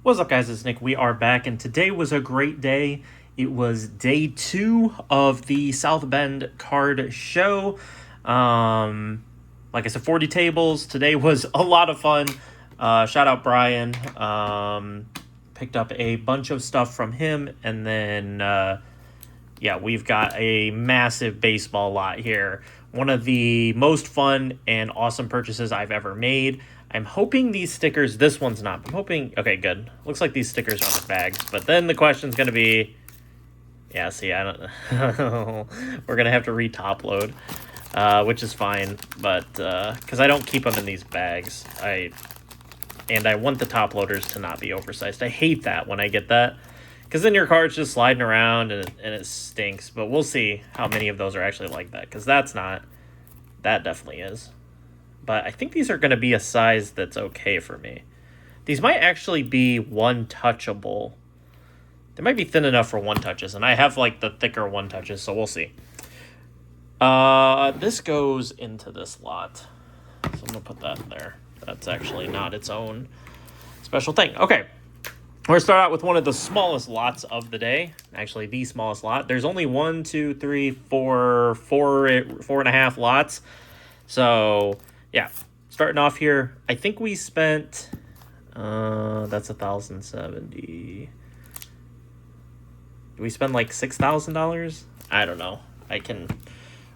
What's up, guys? It's Nick. We are back, and today was a great day. It was day 2 of the South Bend card show. Like I said, 40 tables. Today was a lot of fun. Shout out Brian. Picked up a bunch of stuff from him, and then we've got a massive baseball lot here. One of the most fun and awesome purchases I've ever made. I'm hoping these stickers, this one's not. I'm hoping, okay, good. Looks like these stickers are on the bags. But then the question's going to be, I don't, we're going to have to re-top load, which is fine. But, because I don't keep them in these bags. I want the top loaders to not be oversized. I hate that when I get that. Because then your card's just sliding around and it stinks. But we'll see how many of those are actually like that. Because that's not, that definitely is. But I think these are going to be a size that's okay for me. These might actually be one-touchable. They might be thin enough for one-touches, and I have, like, the thicker one-touches, so we'll see. This goes into this lot. So I'm going to put that in there. That's actually not its own special thing. Okay. We're going to start out with one of the smallest lots of the day. Actually, the smallest lot. There's only 4 and a half lots. So... yeah, starting off here, I think we spent, that's 1,070. Do we spend like $6,000? I don't know.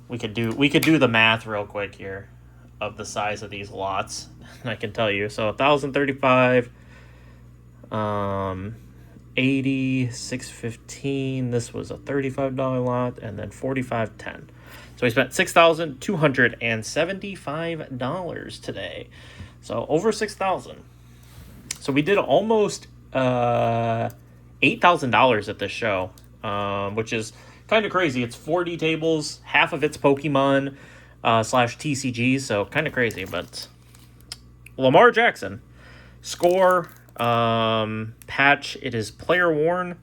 We could do the math real quick here of the size of these lots. I can tell you. So 1,035, 80, 615. This was a $35 lot, and then 45.10. So we spent $6,275 today. So over $6,000. So we did almost $8,000 at this show, which is kind of crazy. It's 40 tables, half of it's Pokemon / TCG, so kind of crazy. But Lamar Jackson, score, patch, it is player worn.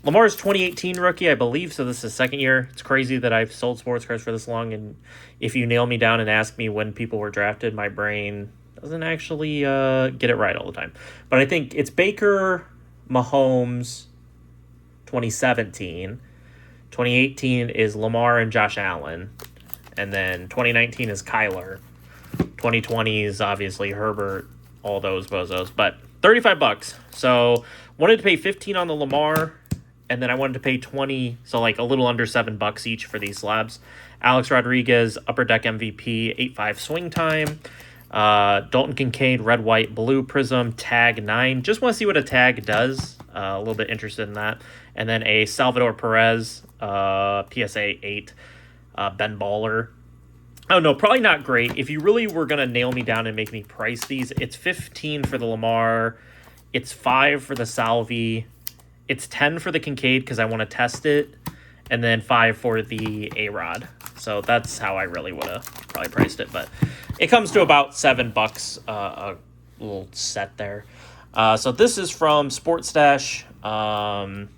Lamar's 2018 rookie, I believe, so this is his second year. It's crazy that I've sold sports cards for this long, and if you nail me down and ask me when people were drafted, my brain doesn't actually get it right all the time. But I think it's Baker, Mahomes, 2017. 2018 is Lamar and Josh Allen. And then 2019 is Kyler. 2020 is obviously Herbert, all those bozos. But $35. So wanted to pay $15 on the Lamar. And then I wanted to pay 20, so like a little under $7 each for these slabs. Alex Rodriguez, Upper Deck MVP, 8-5 swing time. Dalton Kincaid, red, white, blue prism, tag 9. Just want to see what a tag does. A little bit interested in that. And then a Salvador Perez, PSA 8, Ben Baller. Oh, no, probably not great. If you really were going to nail me down and make me price these, it's 15 for the Lamar. It's 5 for the Salvi. It's 10 for the Kincaid because I want to test it, and then 5 for the A-Rod. So that's how I really would have probably priced it, but it comes to about $7 a little set there. So this is from Sports Stash, Trevin.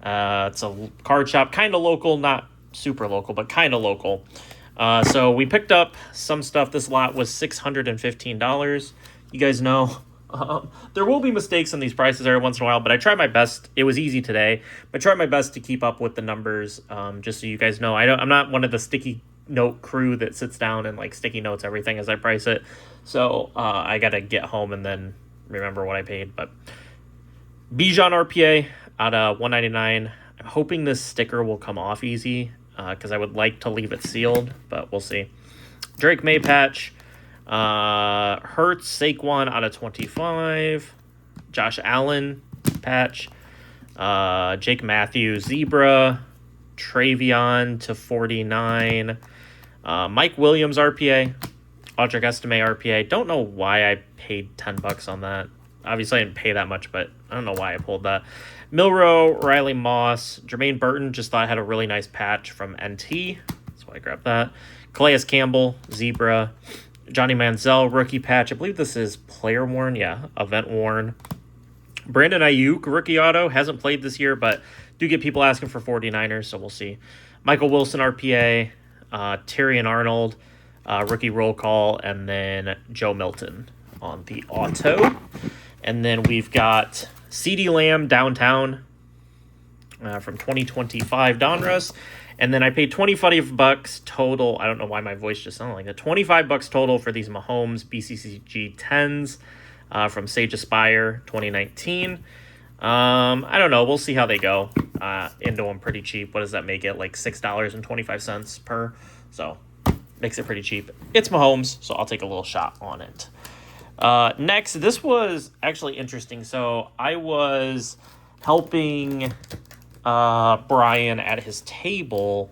It's a card shop, kind of local, not super local, but kind of local. So we picked up some stuff. This lot was $615. You guys know. There will be mistakes in these prices every once in a while, but I try my best. It was easy today, but I try my best to keep up with the numbers. Just so you guys know, I'm not one of the sticky note crew that sits down and like sticky notes everything as I price it. So I gotta get home and then remember what I paid. But Bijan RPA out of 199. I'm hoping this sticker will come off easy because I would like to leave it sealed, but we'll see. Drake May patch. Hurts, Saquon out of 25. Josh Allen patch. Jake Matthews zebra. Travion to 49. Mike Williams RPA. Audric Estime RPA. Don't know why I paid $10 on that. Obviously I didn't pay that much, but I don't know why I pulled that. Milrow, Riley Moss, Jermaine Burton, just thought I had a really nice patch from NT. That's why I grabbed that. Calais Campbell, zebra. Johnny Manziel, rookie patch. I believe this is player worn. Yeah, event worn. Brandon Ayuk, rookie auto. Hasn't played this year, but do get people asking for 49ers, so we'll see. Michael Wilson, RPA. Tyrion Arnold, rookie roll call. And then Joe Milton on the auto. And then we've got CeeDee Lamb downtown from 2025 Donruss. And then I paid $25 total. I don't know why my voice just sounded like that. $25 total for these Mahomes BCCG 10s from Sage Aspire 2019. I don't know. We'll see how they go. Into them pretty cheap. What does that make it? Like $6.25 per. So makes it pretty cheap. It's Mahomes, so I'll take a little shot on it. Next, this was actually interesting. So I was helping Brian at his table,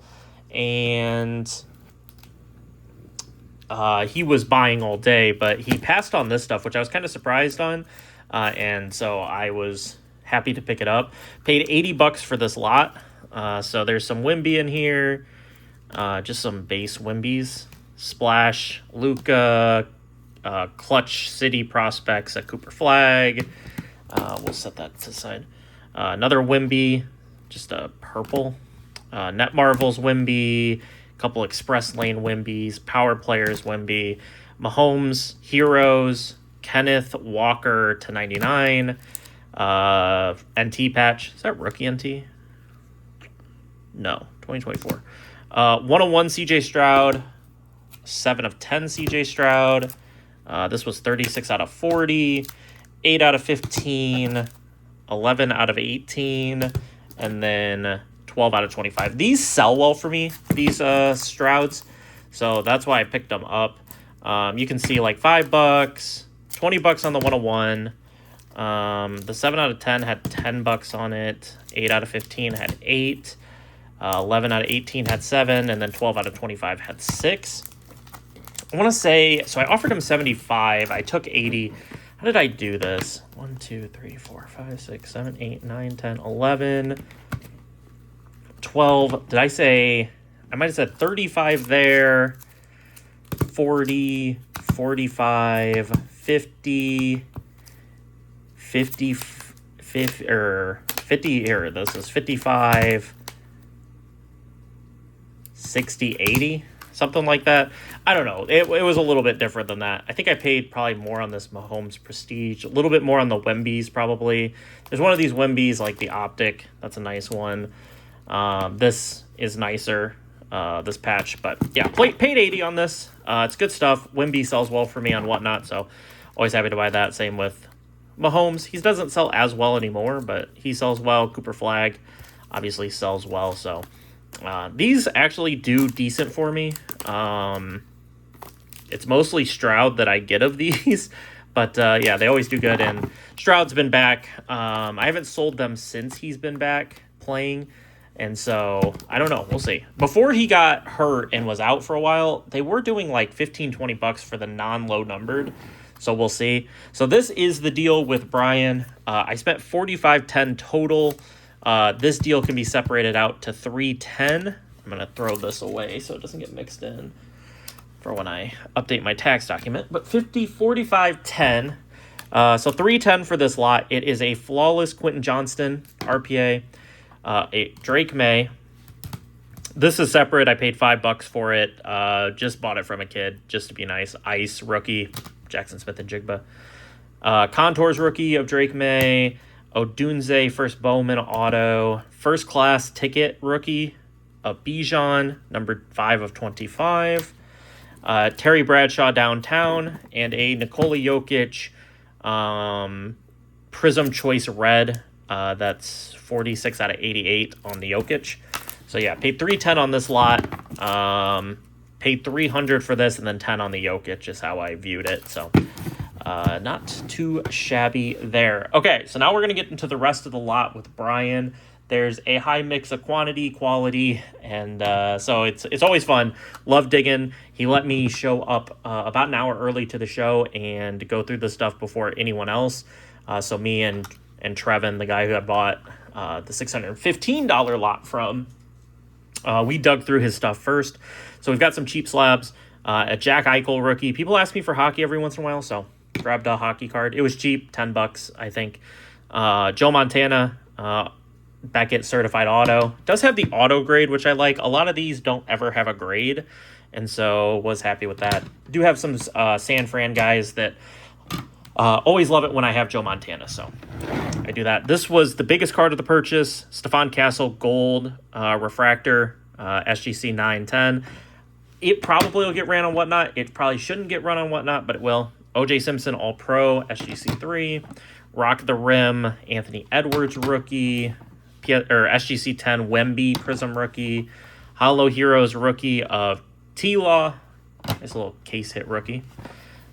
and he was buying all day, but he passed on this stuff, which I was kind of surprised on. And so I was happy to pick it up. Paid $80 for this lot. So there's some Wemby in here, just some base Wembys. Splash, Luka, Clutch City prospects at Cooper Flag. We'll set that to the side. Another Wemby, just a purple. Net Marvels Wemby, couple Express Lane Wembys, Power Players Wemby, Mahomes Heroes, Kenneth Walker to 99, NT patch. Is that rookie NT? No, 2024. 101 CJ Stroud, 7 of 10 CJ Stroud. This was 36 out of 40, 8 out of 15, 11 out of 18, and then 12 out of 25. These sell well for me, these Strouds, so that's why I picked them up. You can see like $5, $20 on the 101. The 7 out of 10 had $10 on it. 8 out of 15 had 8. 11 out of 18 had 7, and then 12 out of 25 had 6. I want to say, so I offered him 75. I took 80. How did I do this? 1, 2, 3, 4, 5, 6, 7, 8, 9, 10, 11, 12. Did I say, I might have said 35 there, 40, 45, 50, 50, 50, or 50, here, this is 55, 60, 80, something like that. I don't know. It was a little bit different than that. I think I paid probably more on this Mahomes Prestige, a little bit more on the Wembys probably. There's one of these Wembys, like the Optic. That's a nice one. This is nicer, this patch. But yeah, paid 80 on this. It's good stuff. Wemby sells well for me on Whatnot, so always happy to buy that. Same with Mahomes. He doesn't sell as well anymore, but he sells well. Cooper Flag obviously sells well, so these actually do decent for me. It's mostly Stroud that I get of these, but yeah, they always do good. And Stroud's been back. I haven't sold them since he's been back playing, and so I don't know. We'll see. Before he got hurt and was out for a while, they were doing like $15-20 for the non-low numbered. So we'll see. So this is the deal with Brian. I spent $45.10 total. This deal can be separated out to $310. I'm going to throw this away so it doesn't get mixed in for when I update my tax document. But $45.10. So $310 for this lot. It is a flawless Quentin Johnston RPA. A Drake May. This is separate. I paid $5 for it. Just bought it from a kid just to be nice. Ice rookie, Jackson Smith and Jigba. Contours rookie of Drake May. Odunze first Bowman auto. First class ticket rookie of Bijan, number 5 of 25. Terry Bradshaw downtown, and a Nikola Jokic Prism Choice Red. That's 46 out of 88 on the Jokic. So yeah, paid $310 on this lot. Paid $300 for this, and then 10 on the Jokic is how I viewed it. So not too shabby there. Okay, so now we're gonna get into the rest of the lot with Brian. There's a high mix of quantity, quality, and so it's always fun. Love digging. He let me show up about an hour early to the show and go through the stuff before anyone else. So me and Trevin, the guy who I bought the $615 lot from, we dug through his stuff first. So we've got some cheap slabs, a Jack Eichel rookie. People ask me for hockey every once in a while, so grabbed a hockey card. It was cheap, $10, I think. Joe Montana, Beckett certified auto. Does have the auto grade, which I like. A lot of these don't ever have a grade, and so was happy with that. Do have some San Fran guys that Always love it when I have Joe Montana, so I do that. This was the biggest card of the purchase. Stephon Castle Gold Refractor, SGC 910. It probably will get ran on Whatnot. It probably shouldn't get run on Whatnot, but it will. OJ Simpson All-Pro, SGC 3. Rock the Rim, Anthony Edwards rookie. SGC 10 Wemby Prism rookie. Hollow Heroes rookie of T-Law. Nice little case hit rookie.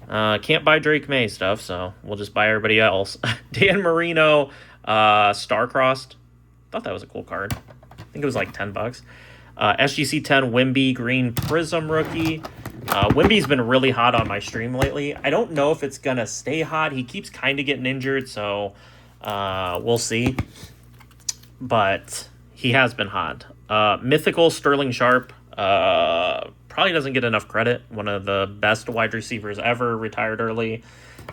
Can't buy Drake May stuff, so we'll just buy everybody else. Dan Marino, Starcrossed. Thought that was a cool card. I think it was like $10. SGC 10 Wemby Green Prism rookie. Wemby's been really hot on my stream lately. I don't know if it's gonna stay hot. He keeps kind of getting injured, so we'll see. But he has been hot. Mythical Sterling Sharp. Probably doesn't get enough credit. One of the best wide receivers ever, retired early.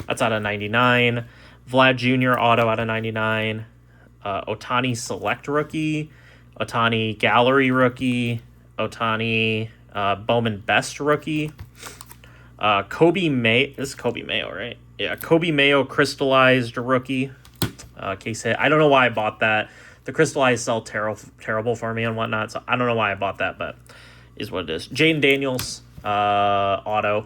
That's out of 99. Vlad Jr. auto out of 99. Otani Select rookie. Otani Gallery rookie. Otani Bowman Best rookie. Kobe May. This is Kobe Mayo, right? Yeah, Kobe Mayo Crystallized rookie. Case hit. I don't know why I bought that. The Crystallized sell terrible for me and whatnot, so I don't know why I bought that, but is what it is. Jane Daniels auto.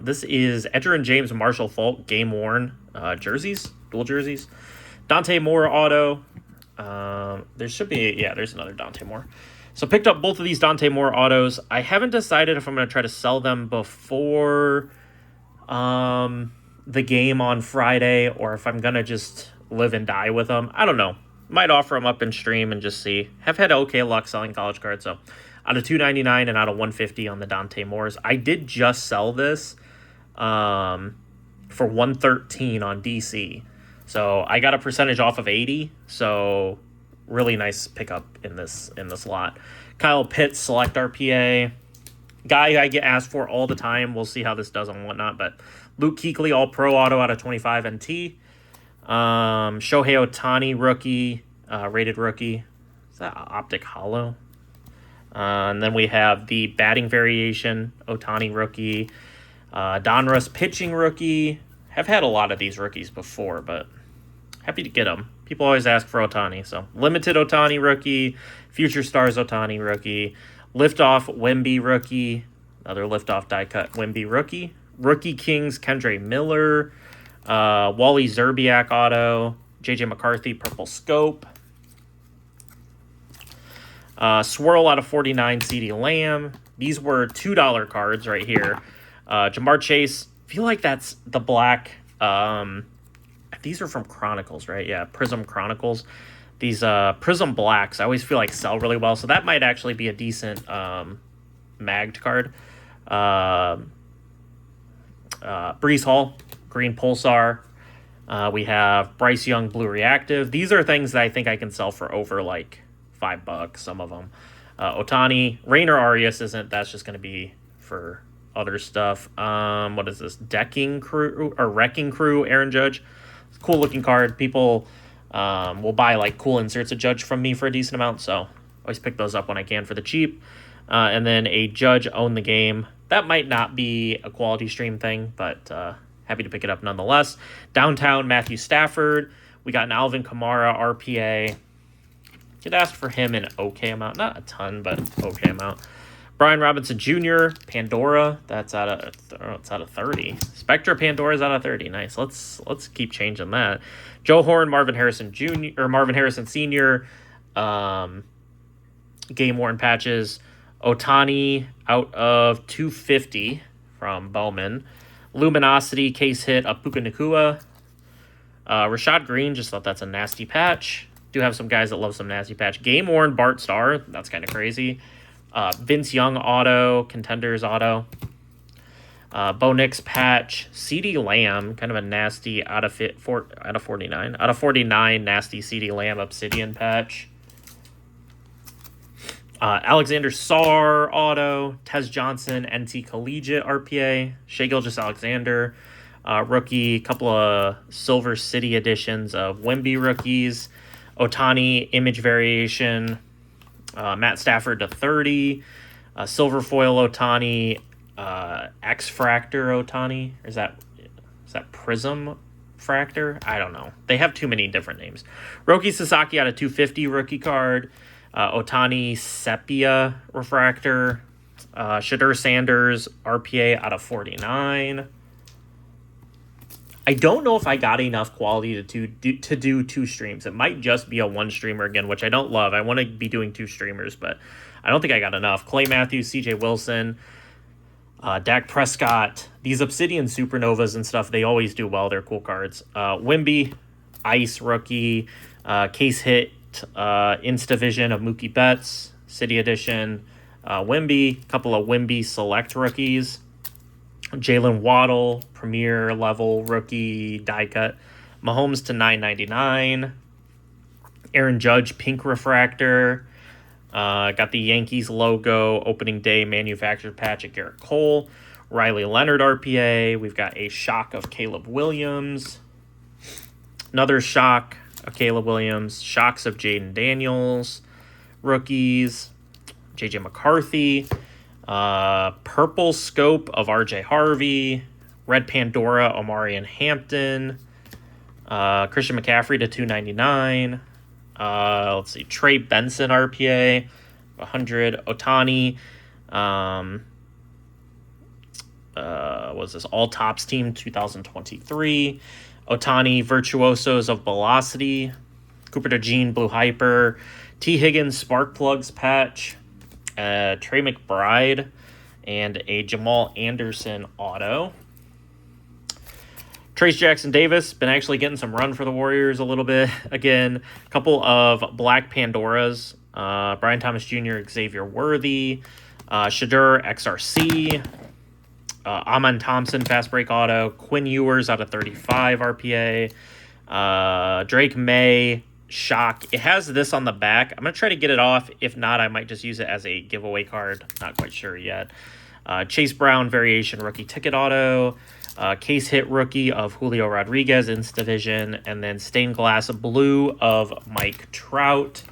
This is Edgerrin James Marshall Faulk game worn jerseys, dual jerseys. Dante Moore auto. There should be, yeah, there's another Dante Moore. So picked up both of these Dante Moore autos. I haven't decided if I'm going to try to sell them before the game on Friday or if I'm going to just live and die with them. I don't know. Might offer them up in stream and just see. Have had okay luck selling college cards. So out of $299 and out of $150 on the Dante Moores. I did just sell this for $113 on DC. So I got a percentage off of 80. So really nice pickup in this lot. Kyle Pitts Select RPA. Guy I get asked for all the time. We'll see how this does and whatnot. But Luke Kuechly All-Pro Auto out of 25 NT. Shohei Ohtani rookie, rated rookie. Is that Optic Hollow? And then we have the batting variation, Ohtani rookie. Donruss pitching rookie. Have had a lot of these rookies before, but happy to get them. People always ask for Ohtani, so limited Ohtani rookie, Future Stars Ohtani rookie, Liftoff Wemby rookie, another Liftoff die cut Wemby rookie, Rookie Kings Kendre Miller. Wally Zerbiak auto, JJ McCarthy Purple Scope, Swirl out of 49 CeeDee Lamb. These were $2 cards right here. Jamar Chase, feel like that's the black. These are from Chronicles, right? Yeah, Prism Chronicles. These Prism Blacks I always feel like sell really well, so that might actually be a decent magged card. Breece Hall Green Pulsar. We have Bryce Young Blue Reactive. These are things that I think I can sell for over like $5, some of them. Ohtani. Rainer Arias isn't. That's just going to be for other stuff. What is this? Decking Crew or Wrecking Crew Aaron Judge. It's a cool looking card. People will buy like cool inserts of Judge from me for a decent amount, so always pick those up when I can for the cheap. And then a Judge Own the Game. That might not be a quality stream thing, but happy to pick it up nonetheless. Downtown Matthew Stafford. We got an Alvin Kamara RPA. Could ask for him an okay amount. Not a ton, but okay amount. Brian Robinson Jr. Pandora. That's out of 30. Spectra Pandora's out of 30. Nice. Let's keep changing that. Joe Horn, Marvin Harrison Jr. or Marvin Harrison Sr. Game worn patches. Ohtani out of 250 from Bowman. Luminosity case hit of Puka Nacua. Rashad Green, just thought that's a nasty patch. Do have some guys that love some nasty patch. Game worn Bart Starr, that's kind of crazy. Vince Young auto, Contenders auto. Bo Nix patch. CeeDee Lamb, kind of a nasty out of 49. Out of 49, nasty CeeDee Lamb Obsidian patch. Alexander Sarr auto, Tez Johnson NT Collegiate RPA, Shai Gilgeous-Alexander rookie, couple of Silver City editions of Wemby rookies, Ohtani image variation, Matt Stafford to 30, Silver Foil Ohtani, X Fractor Ohtani, or is that Is that Prism Fractor? I don't know. They have too many different names. Roki Sasaki out of 250 rookie card. Otani Sepia Refractor. Shadur Sanders RPA out of 49. I don't know if I got enough quality to do 2 streams. It might just be a 1 streamer again, which I don't love. I want to be doing 2 streamers, but I don't think I got enough. Clay Matthews, CJ Wilson, Dak Prescott. These Obsidian Supernovas and stuff, they always do well. They're cool cards. Wimby, Ice rookie, case hit, Instavision of Mookie Betts, City Edition, Wimby, a couple of Wimby select rookies. Jalen Waddle, premier level rookie die cut. Mahomes to 999. Aaron Judge, pink refractor. Got the Yankees logo, opening day manufactured patch at Garrett Cole. Riley Leonard RPA. We've got a shock of Caleb Williams. Another shock of Caleb Williams. Shocks of Jaden Daniels. Rookies. JJ McCarthy. Purple scope of RJ Harvey. Red Pandora, Omarion Hampton. Christian McCaffrey to 299. Let's see. Trey Benson RPA 100. Otani. Was this All Tops Team 2023? Otani Virtuosos of Velocity. Cooper DeJean Blue Hyper. T. Higgins Spark Plugs patch. Trey McBride, and a Jamal Anderson auto. Trace Jackson Davis, been actually getting some run for the Warriors a little bit. Again, a couple of Black Pandoras. Brian Thomas Jr., Xavier Worthy, Shadur XRC, Amon Thompson Fast Break auto, Quinn Ewers out of 35 RPA, Drake May, shock. It has this on the back. I'm going to try to get it off. If not, I might just use it as a giveaway card. Not quite sure yet. Chase Brown variation rookie ticket auto. Case hit rookie of Julio Rodriguez in division. And then stained glass blue of Mike Trout.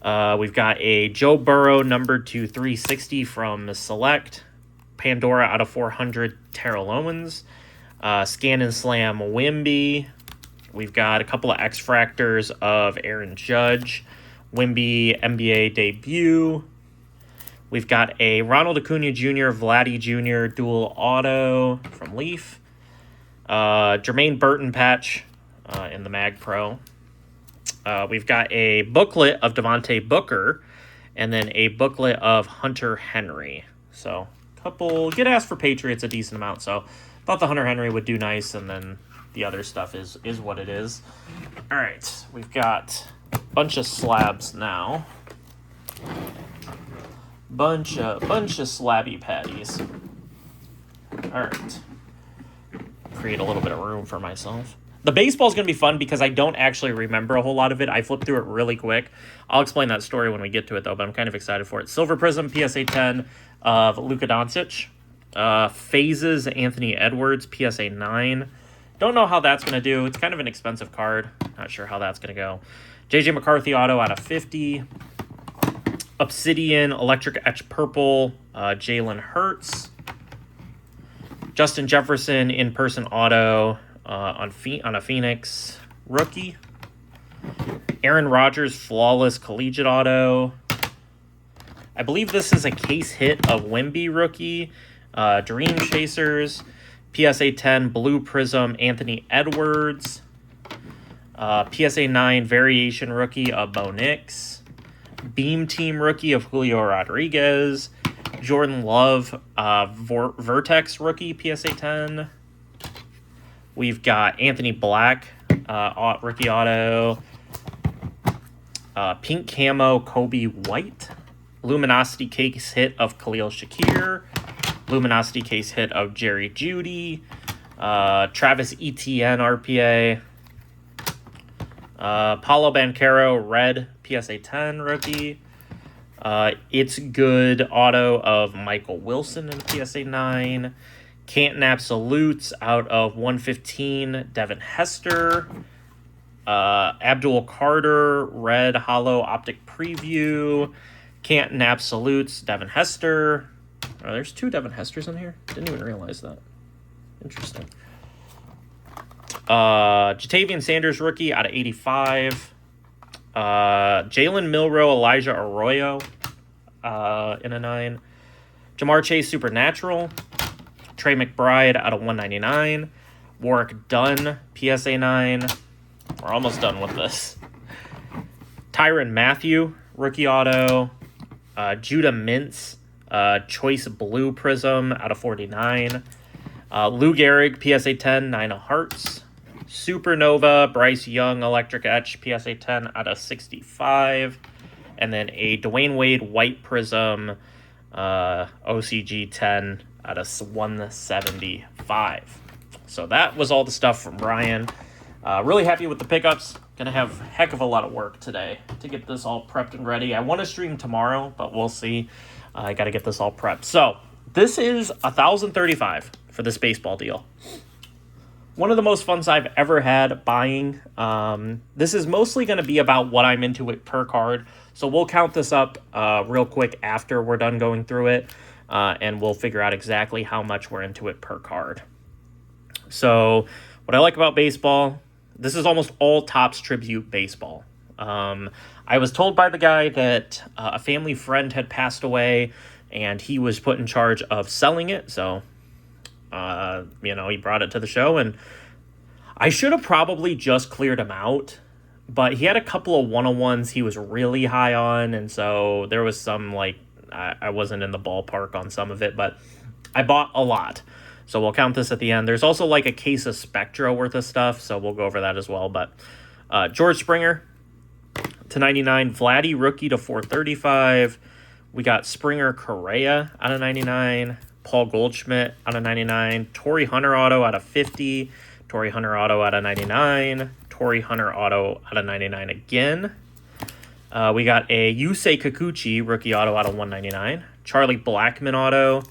We've got a Joe Burrow number 360 from Select. Pandora out of 400 Terrell Owens. Scan and Slam Wimby. We've got a couple of X-Fractors of Aaron Judge. Wimby NBA debut. We've got a Ronald Acuna Jr., Vladdy Jr. dual auto from Leaf. Jermaine Burton patch in the Mag Pro. We've got a booklet of Devontae Booker. And then a booklet of Hunter Henry. So, couple get asked for Patriots a decent amount. So, thought the Hunter Henry would do nice, and then the other stuff is what it is. All right, we've got a bunch of slabs now. Bunch of slabby patties. All right, create a little bit of room for myself. The baseball is going to be fun because I don't actually remember a whole lot of it. I flipped through it really quick. I'll explain that story when we get to it, though, but I'm kind of excited for it. Silver Prism PSA 10 of Luka Doncic. Phases Anthony Edwards PSA 9. Don't know how that's going to do. It's kind of an expensive card. Not sure how that's going to go. JJ McCarthy auto out of 50. Obsidian Electric Etch Purple Jalen Hurts. Justin Jefferson in-person auto on a Phoenix rookie. Aaron Rodgers Flawless Collegiate auto. I believe this is a case hit of Wimby rookie. Dream Chasers. PSA 10 Blue Prism Anthony Edwards. PSA 9 Variation Rookie of Bo Nix. Beam Team Rookie of Julio Rodriguez. Jordan Love Vertex Rookie PSA 10. We've got Anthony Black Rookie Auto. Pink Camo Kobe White. Luminosity Case Hit of Khalil Shakir. Luminosity Case Hit of Jerry Jeudy. Travis Etienne RPA. Paulo Banchero Red PSA 10 rookie. It's Good auto of Michael Wilson in PSA 9. Canton Absolutes out of 115 Devin Hester. Abdul Carter Red Hollow Optic Preview. Canton Absolutes Devin Hester. Oh, there's 2 Devin Hesters in here. Didn't even realize that. Interesting. Jatavian Sanders rookie out of 85. Jalen Milroe, Elijah Arroyo in a 9. Jamar Chase Supernatural. Trey McBride out of 199. Warwick Dunn, PSA 9. We're almost done with this. Tyrann Mathieu, rookie auto. Judah Mintz, Choice Blue Prism out of 49. Lou Gehrig, PSA 10, 9 of Hearts. Supernova, Bryce Young, Electric Etch, PSA 10 out of 65. And then a Dwayne Wade White Prism, OCG 10 out of 175. So that was all the stuff from Ryan. Really happy with the pickups. Gonna have a heck of a lot of work today to get this all prepped and ready. I want to stream tomorrow, but we'll see. I got to get this all prepped. So this is $1,035 for this baseball deal. One of the most funs I've ever had buying. This is mostly going to be about what I'm into it per card. So we'll count this up real quick after we're done going through it. And we'll figure out exactly how much we're into it per card. So what I like about baseball, this is almost all Topps Tribute baseball. I was told by the guy that a family friend had passed away and he was put in charge of selling it. So, he brought it to the show, and I should have probably just cleared him out, but he had a couple of one-on-ones he was really high on. And so there was some, I wasn't in the ballpark on some of it, but I bought a lot. So we'll count this at the end. There's also a case of Spectra worth of stuff, so we'll go over that as well. But George Springer to 99, Vladdy rookie to 435. We got Springer Correa out of 99, Paul Goldschmidt out of 99, Torrey Hunter auto out of 50, Torrey Hunter auto out of 99, Torrey Hunter auto out of 99 again. We got a Yusei Kikuchi rookie auto out of 199, Charlie Blackmon auto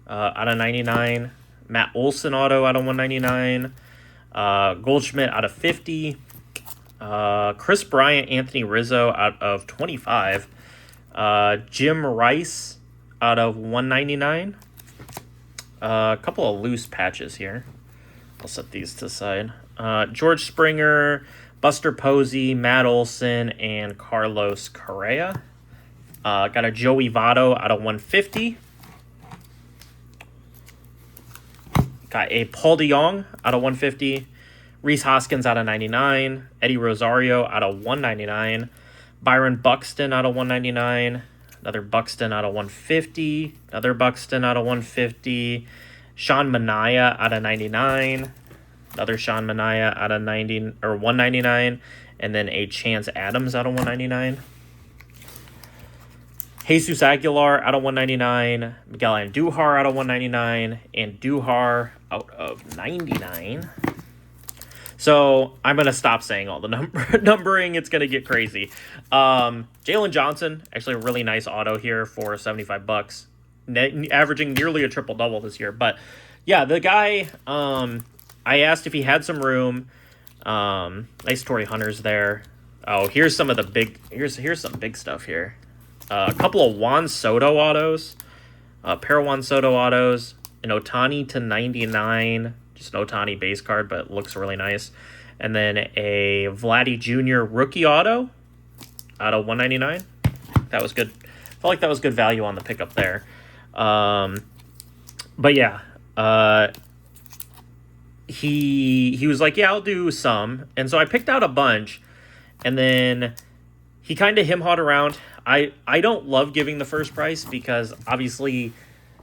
out of 99, Matt Olson auto out of 199, Goldschmidt out of 50, Chris Bryant, Anthony Rizzo out of 25, Jim Rice out of 199, a couple of loose patches here. I'll set these to the side. George Springer, Buster Posey, Matt Olson, and Carlos Correa. Got a Joey Votto out of 150. Got a Paul DeJong out of 150. Rhys Hoskins out of 99. Eddie Rosario out of 199. Byron Buxton out of 199. Another Buxton out of 150. Another Buxton out of 150. Sean Manaea out of 99. Another Sean Manaea out of 199. And then a Chance Adams out of 199. Jesus Aguilar out of 199, Miguel Andujar out of 199, and Duhar out of 99. So I'm going to stop saying all the numbering. It's going to get crazy. Jalen Johnson, actually a really nice auto here for $75, averaging nearly a triple-double this year. But yeah, the guy, I asked if he had some room. Nice Torrey Hunters there. Oh, here's some of the big, here's some big stuff here. A couple of Juan Soto autos, pair of Juan Soto autos, an Ohtani to 99, just an Ohtani base card, but looks really nice. And then a Vladdy Jr. rookie auto out of 199. That was good. Felt like that was good value on the pickup there. But yeah, he was like, yeah, I'll do some. And so I picked out a bunch, and then he kind of him-hawed around. I don't love giving the first price because obviously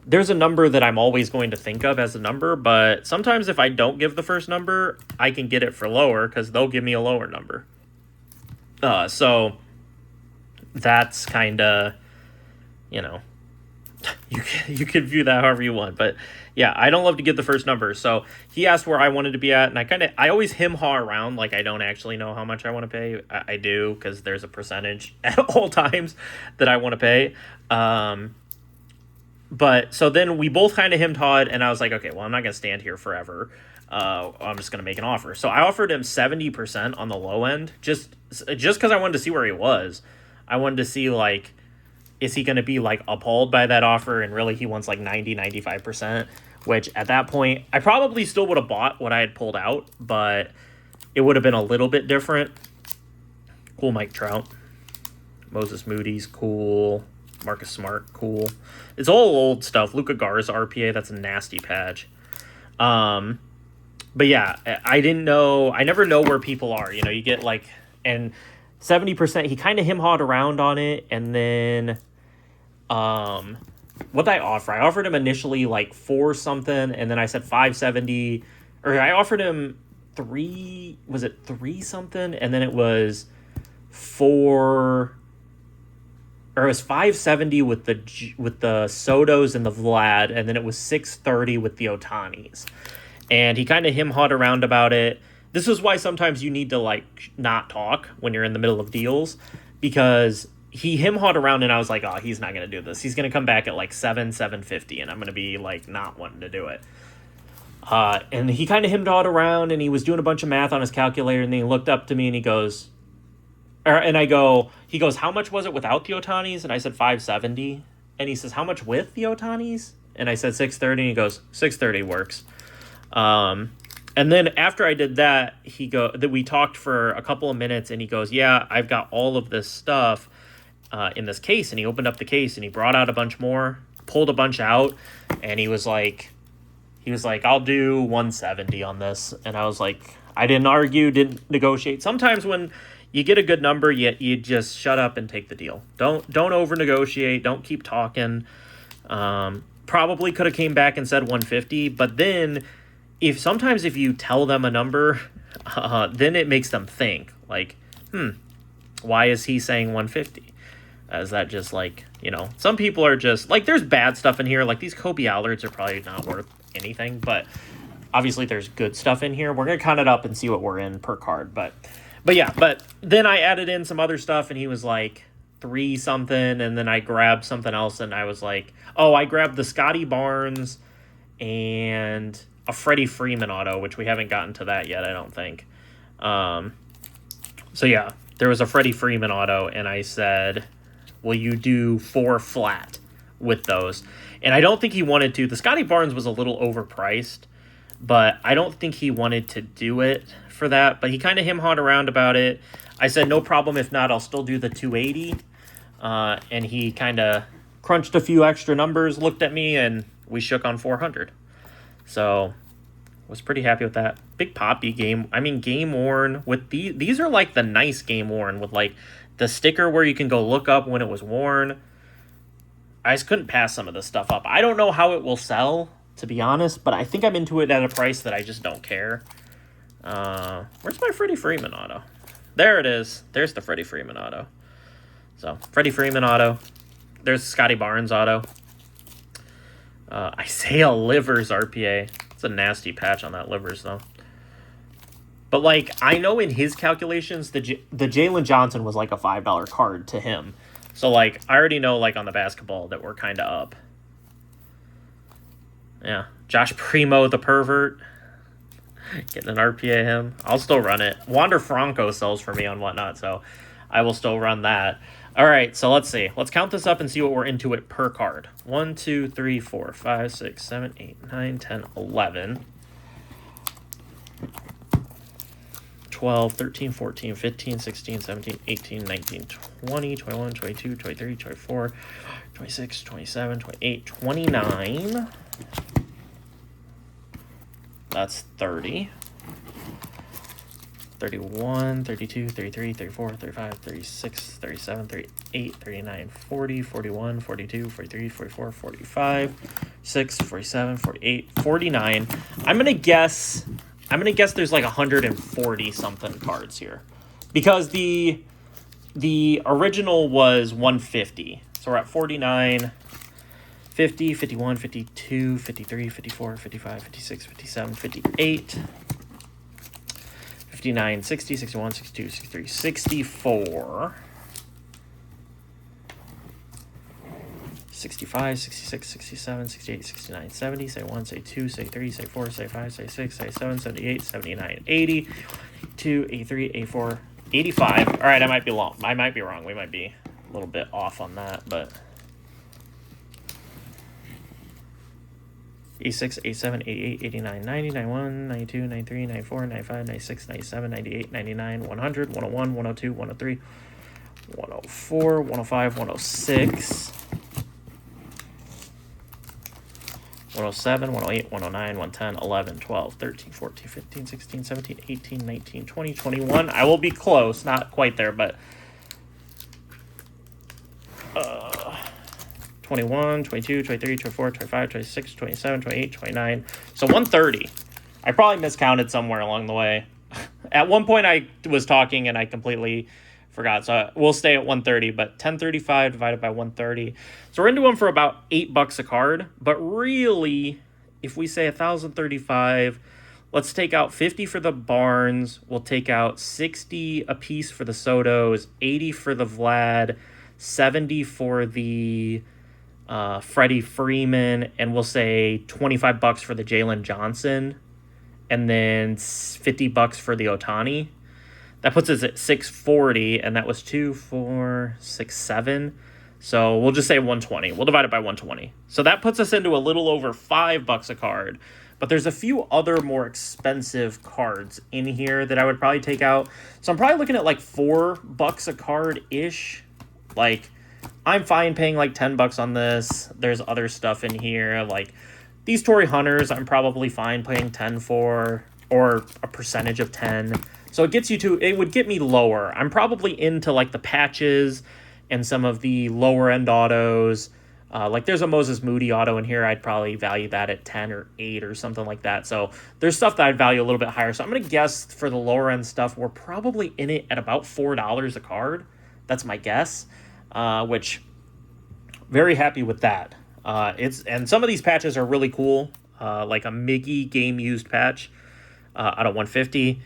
there's a number that I'm always going to think of as a number, but sometimes if I don't give the first number, I can get it for lower because they'll give me a lower number. So that's kind of, you can view that however you want, but yeah, I don't love to give the first number. So he asked where I wanted to be at, and I always him-haw around like I don't actually know how much I want to pay. I do, because there's a percentage at all times that I want to pay. But so then we both kind of him-hawed, and I was like, okay, well, I'm not going to stand here forever. I'm just going to make an offer. So I offered him 70% on the low end, just because I wanted to see where he was. I wanted to see, is he going to be appalled by that offer and really he wants 90, 95%? which at that point, I probably still would have bought what I had pulled out, but it would have been a little bit different. Cool Mike Trout. Moses Moody's, cool. Marcus Smart, cool. It's all old stuff. Luka Garza RPA, that's a nasty patch. But yeah, I didn't know. I never know where people are. You know, you get like, and 70%, he kind of him-hawed around on it. And then, what did I offer? I offered him initially like 4 something. And then I said 570. Or I offered him 3, was it 3 something? And then it was 4, or it was 570 with the Sotos and the Vlad. And then it was 630 with the Otanis. And he kind of him-hawed around about it. This is why sometimes you need to, like, not talk when you're in the middle of deals. Because he him-hawed around, and I was like, oh, he's not going to do this. He's going to come back at, like, 750, and I'm going to be, like, not wanting to do it. And he kind of him-hawed around, and he was doing a bunch of math on his calculator, and then he looked up to me, and he goes... he goes, how much was it without the Otanis? And I said 570. And he says, how much with the Otanis? And I said 630, and he goes, 630 works. And then after I did that, we talked for a couple of minutes, and he goes, yeah, I've got all of this stuff in this case. And he opened up the case, and he brought out a bunch more, pulled a bunch out, and he was like, I'll do 170 on this. And I was like, I didn't argue, didn't negotiate. Sometimes when you get a good number, you just shut up and take the deal. Don't over negotiate. Don't keep talking. Probably could have came back and said 150, but then sometimes if you tell them a number, then it makes them think, like, why is he saying 150? Is that just like, you know, some people are just, like, there's bad stuff in here. Like, these Kobe Allards are probably not worth anything, but obviously there's good stuff in here. We're going to count it up and see what we're in per card. But then I added in some other stuff, and he was like 3 something, and then I grabbed something else, and I was like, oh, I grabbed the Scotty Barnes and a Freddie Freeman auto, which we haven't gotten to that yet, I don't think. So yeah, there was a Freddie Freeman auto, and I said, will you do 4 flat with those? And I don't think he wanted to. The Scotty Barnes was a little overpriced, but I don't think he wanted to do it for that. But he kind of him-hawed around about it. I said, no problem. If not, I'll still do the 280. And he kind of crunched a few extra numbers, looked at me, and we shook on 400. So was pretty happy with that. Big Poppy game. I mean, game worn with these are like the nice game worn with like the sticker where you can go look up when it was worn. I just couldn't pass some of this stuff up. I don't know how it will sell, to be honest, but I think I'm into it at a price that I just don't care. Where's my Freddie Freeman auto? There it is. There's the Freddie Freeman auto. So Freddie Freeman auto. There's Scotty Barnes auto. Isaiah Livers RPA. It's a nasty patch on that Livers, though. But, like, I know in his calculations, the Jalen Johnson was, like, a $5 card to him. So, like, I already know, like, on the basketball that we're kind of up. Yeah. Josh Primo, the pervert. Getting an RPA him. I'll still run it. Wander Franco sells for me on whatnot, so I will still run that. All right, so let's see. Let's count this up and see what we're into it per card. 1, 2, 3, 4, 5, 6, 7, 8, 9, 10, 11, 12, 13, 14, 15, 16, 17, 18, 19, 20, 21, 22, 23, 24, 26, 27, 28, 29. That's 30. 31, 32, 33, 34, 35, 36, 37, 38, 39, 40, 41, 42, 43, 44, 45, 6, 47, 48, 49. I'm going to guess there's like 140 something cards here. Because the original was 150. So we're at 49, 50, 51, 52, 53, 54, 55, 56, 57, 58. 59, 60, 61, 62, 63, 64, 65, 66, 67, 68, 69, 70, say 1, say 2, say 3, say 4, say 5, say 6, say 7, 78, 79, 80, 82, 83, 84, 85. All right, I might be wrong. We might be a little bit off on that, but 86, 87, 88, 89, 90, 91, 92, 93, 94, 95, 96, 97, 98, 99, 100, 101, 102, 103, 104, 105, 106, 107, 108, 109, 110, 11, 12, 13, 14, 15, 16, 17, 18, 19, 20, 21. I will be close, not quite there, but 21, 22, 23, 24, 25, 26, 27, 28, 29. So 130. I probably miscounted somewhere along the way. At one point I was talking and I completely forgot. So we'll stay at 130, but 1035 divided by 130. So we're into them for about $8 a card. But really, if we say 1,035, let's take out 50 for the Barnes. We'll take out 60 a piece for the Sotos, 80 for the Vlad, 70 for the Freddie Freeman, and we'll say $25 for the Jalen Johnson, and then $50 for the Ohtani. That puts us at 640, and that was 2, 4, 6, 7. So we'll just say 120. We'll divide it by 120. So that puts us into a little over $5 a card. But there's a few other more expensive cards in here that I would probably take out. So I'm probably looking at like $4 a card ish. Like, I'm fine paying like $10 on this. There's other stuff in here like these Torii Hunters. I'm probably fine paying 10 for, or a percentage of 10. So it would get me lower. I'm probably into like the patches and some of the lower end autos. Like there's a Moses Moody auto in here. I'd probably value that at 10 or 8 or something like that. So there's stuff that I'd value a little bit higher. So I'm going to guess for the lower end stuff, we're probably in it at about $4 a card. That's my guess. Which very happy with that. And some of these patches are really cool. Like a Miggy game used patch out of 150.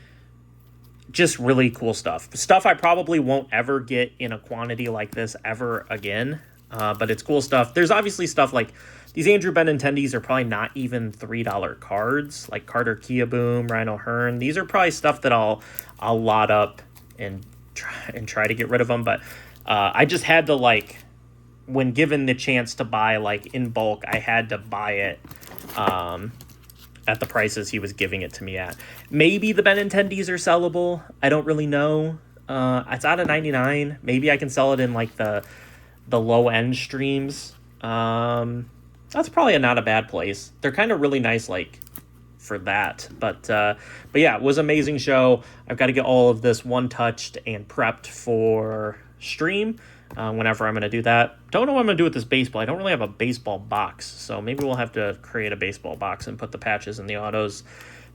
Just really cool stuff. Stuff I probably won't ever get in a quantity like this ever again. But it's cool stuff. There's obviously stuff like these Andrew Benintendi's are probably not even $3 cards. Like Carter Kieboom, Rhino Hearn. These are probably stuff that I'll lot up and try to get rid of them. But I just had to, like, when given the chance to buy, like, in bulk, I had to buy it at the prices he was giving it to me at. Maybe the Benintendi's are sellable. I don't really know. It's out of 99. Maybe I can sell it in, like, the low-end streams. That's probably not a bad place. They're kind of really nice, like, for that. But yeah, it was an amazing show. I've got to get all of this one-touched and prepped for stream whenever I'm going to do that. Don't know what I'm going to do with this baseball. I don't really have a baseball box, so maybe we'll have to create a baseball box and put the patches and the autos,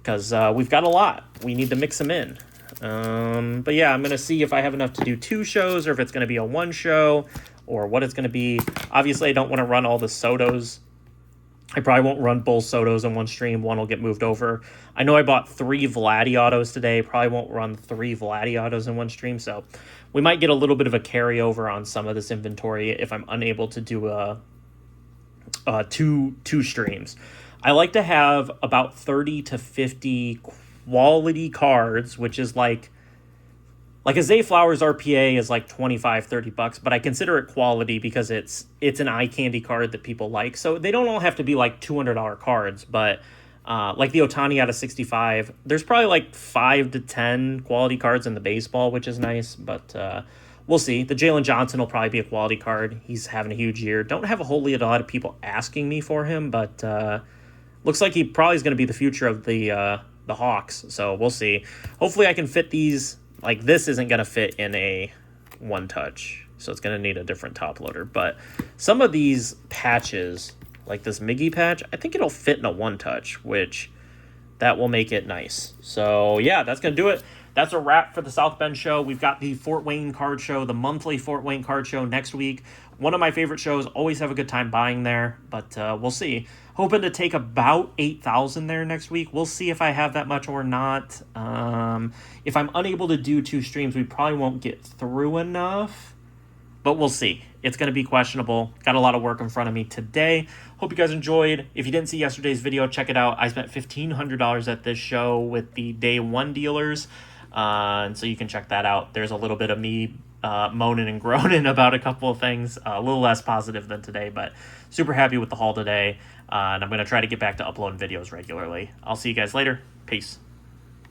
because we've got a lot. We need to mix them in. But yeah, I'm going to see if I have enough to do 2 shows, or if it's going to be a 1 show, or what it's going to be. Obviously, I don't want to run all the Sotos. I probably won't run both Sotos in one stream. One will get moved over. I know I bought 3 Vladdy autos today. Probably won't run 3 Vladdy autos in one stream. So we might get a little bit of a carryover on some of this inventory if I'm unable to do two streams. I like to have about 30 to 50 quality cards, which is like a Zay Flowers RPA is like $25-$30, but I consider it quality because it's an eye candy card that people like. So they don't all have to be like $200 cards, but like the Ohtani out of 65, there's probably like 5 to 10 quality cards in the baseball, which is nice, but we'll see. The Jalen Johnson will probably be a quality card. He's having a huge year. Don't have a lot of people asking me for him, but looks like he probably is going to be the future of the Hawks. So we'll see. Hopefully I can fit these. Like, this isn't going to fit in a one-touch, so it's going to need a different top loader. But some of these patches, like this Miggy patch, I think it'll fit in a one-touch, which that will make it nice. So, yeah, that's going to do it. That's a wrap for the South Bend show. We've got the Fort Wayne card show, the monthly Fort Wayne card show next week. One of my favorite shows. Always have a good time buying there, but we'll see. Hoping to take about 8,000 there next week. We'll see if I have that much or not. If I'm unable to do 2 streams, we probably won't get through enough, but we'll see. It's going to be questionable. Got a lot of work in front of me today. Hope you guys enjoyed. If you didn't see yesterday's video, check it out. I spent $1,500 at this show with the day 1 dealers, and so you can check that out. There's a little bit of me moaning and groaning about a couple of things, a little less positive than today, but super happy with the haul today. and I'm going to try to get back to uploading videos regularly. I'll see you guys later. Peace.